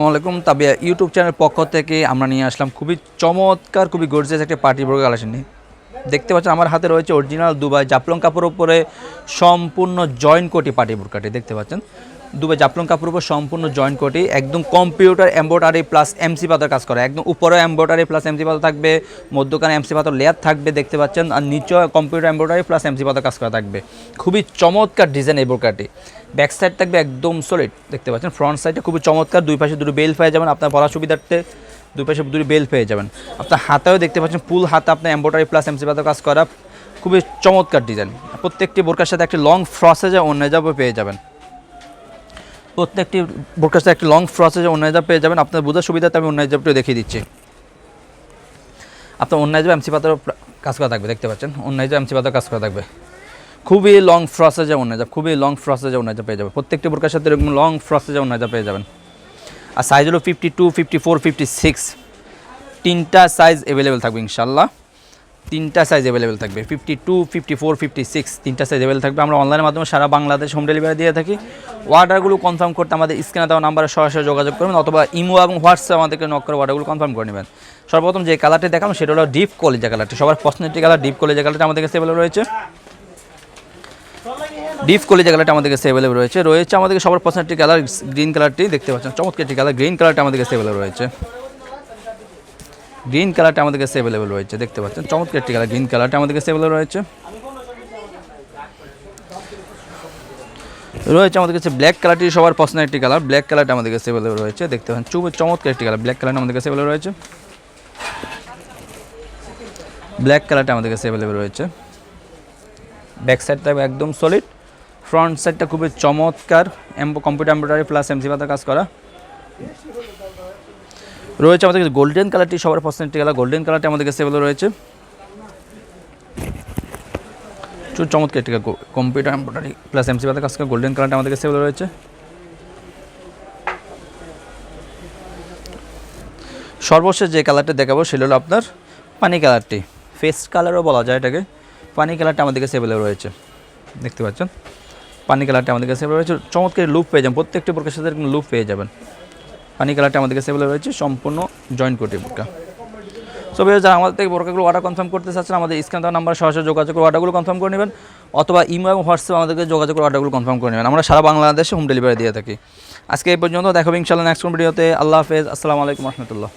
আসসালামাইকুম Tabia YouTube channel পক্ষ থেকে আমরা নিয়ে আসলাম খুবই চমৎকার খুবই গর্জিয়াস একটা পার্টি বোরকা কালেকশন নিয়ে। দেখতে পাচ্ছেন আমার হাতে রয়েছে অরিজিনাল দুবাই জাফলং কাপড়ের উপরে সম্পূর্ণ জয়েন্ট কোটি পার্টি বোরকাটি দেখতে পাচ্ছেন। দুবাই জাফলং কাপড়ের উপর সম্পূর্ণ জয়েন্ট কোটি, একদম কম্পিউটার এমব্রয়ডারি প্লাস এমসি পাতার কাজ করা, একদম উপরে এমব্রয়ডারি প্লাস এমসি পাতা থাকবে, মধ্যখানে এমসি পাতার লেয়ার থাকবে দেখতে পাচ্ছেন, আর নিচে কম্পিউটার এমব্রয়ডারি প্লাস এমসি পাতার কাজ করা থাকবে। খুবই চমৎকার ডিজাইন এই বোরকাটি। ব্যাক সাইড থাকবে একদম সলিড দেখতে পাচ্ছেন, ফ্রন্ট সাইডে খুবই চমৎকার, দুই পাশে দুটো বেল পেয়ে যাবেন আপনার পরার সুবিধার্থে, দুই পাশে দুটো বেল পেয়ে যাবেন। আপনার হাতেও দেখতে পাচ্ছেন ফুল হাতে আপনার এমব্রয়ডারি প্লাস এমসি পাতার কাজ করা, খুবই চমৎকার ডিজাইন। প্রত্যেকটি বোরকার সাথে একটি লং ফ্রসেজে অন্যায়জাবও পেয়ে যাবেন, প্রত্যেকটি বোরকার সাথে একটি লং ফ্রসেজে অন্যায়জাব পেয়ে যাবেন। আপনার বোঝার সুবিধাতে আমি অন্যায়জাবটিও দেখিয়ে দিচ্ছি। আপনার অন্যায়জাব এমসি পাতার কাজ করা থাকবে দেখতে পাচ্ছেন, অন্যায়জাব এমসি পাতার কাজ করা থাকবে, খুবই লং ফ্রসেজে অন্যায়জাব, খুবই লং ফ্রসেজে অন্যায়জাব পেয়ে যাবে। প্রত্যেকটি বোরকার সাথে এরকম লং ফ্রসেজে অন্যায়জাব পেয়ে যাবেন। আর সাইজ হলো 52, 54, 56, তিনটা সাইজ অ্যাভেলেবেল থাকবে ইনশাল্লাহ, তিনটা সাইজ অ্যাভেলেবেল থাকবে, 52, 54, 56 তিনটা সাইজ অ্যাভেলেবেল থাকবে। আমরা অনলাইনের মাধ্যমে সারা বাংলাদেশ হোম ডেলিভারি দিয়ে থাকি। অর্ডারগুলো কনফার্ম করতে আমাদের স্ক্রিনে দেওয়া নাম্বারে সরাসরি যোগাযোগ করবেন, অথবা ইমো এবং হোয়াটসঅ্যাপ আমাদেরকে নক করে অর্ডারগুলো কনফার্ম করে নেবেন। সর্বপ্রথম যে কালারটি দেখাম সেটা হলো ডিপ কলিজা কালারটি, সবার পছন্দের কালার ডিপ কলিজা কালারটা আমাদের কাছে অ্যাভেলেবেল রয়েছে। ডিপ কলিজা কালারটা আমাদের কাছে অ্যাভেলেবেল রয়েছে। আমাদের সবার পছন্দের কালার গ্রিন কালারটি দেখতে পাচ্ছেন, চমৎকার একটি কালার, গ্রিন কালারটা আমাদের কাছে অ্যাভেলেবেল রয়েছে। গ্রিন কালারটা আমাদের কাছে অ্যাভেলেবেল রয়েছে দেখতে পাচ্ছেন, চমৎকার একটি কালার, গ্রিন কালারটা আমাদের কাছে অ্যাভেলেবেল রয়েছে। আমাদের কাছে ব্ল্যাক কালারটি সবার পছন্দের একটি কালার, ব্ল্যাক কালারটা আমাদের কাছে অ্যাভেলেবেল রয়েছে দেখতে পাচ্ছেন, চমৎকার একটি কালার, ব্ল্যাক কালারটা আমাদের কাছে অ্যাভেলেবেল রয়েছে। ব্ল্যাক কালারটা আমাদের কাছে অ্যাভেলেবেল রয়েছে। ব্যাক সাইডটা একদম সলিড, ফ্রন্ট সাইডটা খুবই চমৎকার, কম্পিউটার এমব্রয়ডারি প্লাস এমসি পাতা কাজ করা রয়েছে। আমাদের কাছে গোল্ডেন কালারটি সবার পছন্দের কালার, গোল্ডেন কালারটি আমাদের কাছে অ্যাভেলেবেল রয়েছে। চমৎকার একটি কম্পিউটার এমব্রয়ডারি প্লাস এমসি পাতা কাজ করা গোল্ডেন কালারটি আমাদের কাছে অ্যাভেলেবেল রয়েছে। সর্বশেষ যে কালারটা দেখাবো সেটা হলো আপনার পানি কালারটি, ফেস্ট কালারও বলা যায় এটাকে। পানি কালারটা আমাদের কাছে অ্যাভেলেবেল রয়েছে দেখতে পাচ্ছেন, পানি কালারটা আমাদের কাছে রয়েছে। চমৎকার লুক পেয়ে যাবেন, প্রত্যেকটি বোরকার সাথে এরকম লুক পেয়ে যাবেন। পানি কালারটা আমাদের কাছে অ্যাভেলেবেল রয়েছে, সম্পূর্ণ জয়েন্ট কোটি বোরকা। সো যারা আমাদের থেকে বোরকাগুলো অর্ডার কনফার্ম করতে চাচ্ছেন আমাদের স্ক্রিনে দেওয়া নাম্বার সরাসরি যোগাযোগ করে অর্ডারগুলো কনফার্ম করে নেবেন, অথবা ইমো এবং হোয়াটসঅ্যাপ আমাদেরকে যোগাযোগ করে অর্ডারগুলো কনফার্ম করে নেবেন। আমরা সারা বাংলাদেশে হোম ডেলিভারি দিয়ে থাকি। আজকে এই পর্যন্ত, দেখাবো ইনশাআল্লাহ নেক্সট কোন ভিডিওতে। আল্লাহ হাফেজ, আসসালামু আলাইকুম রহমতুল্লাহ।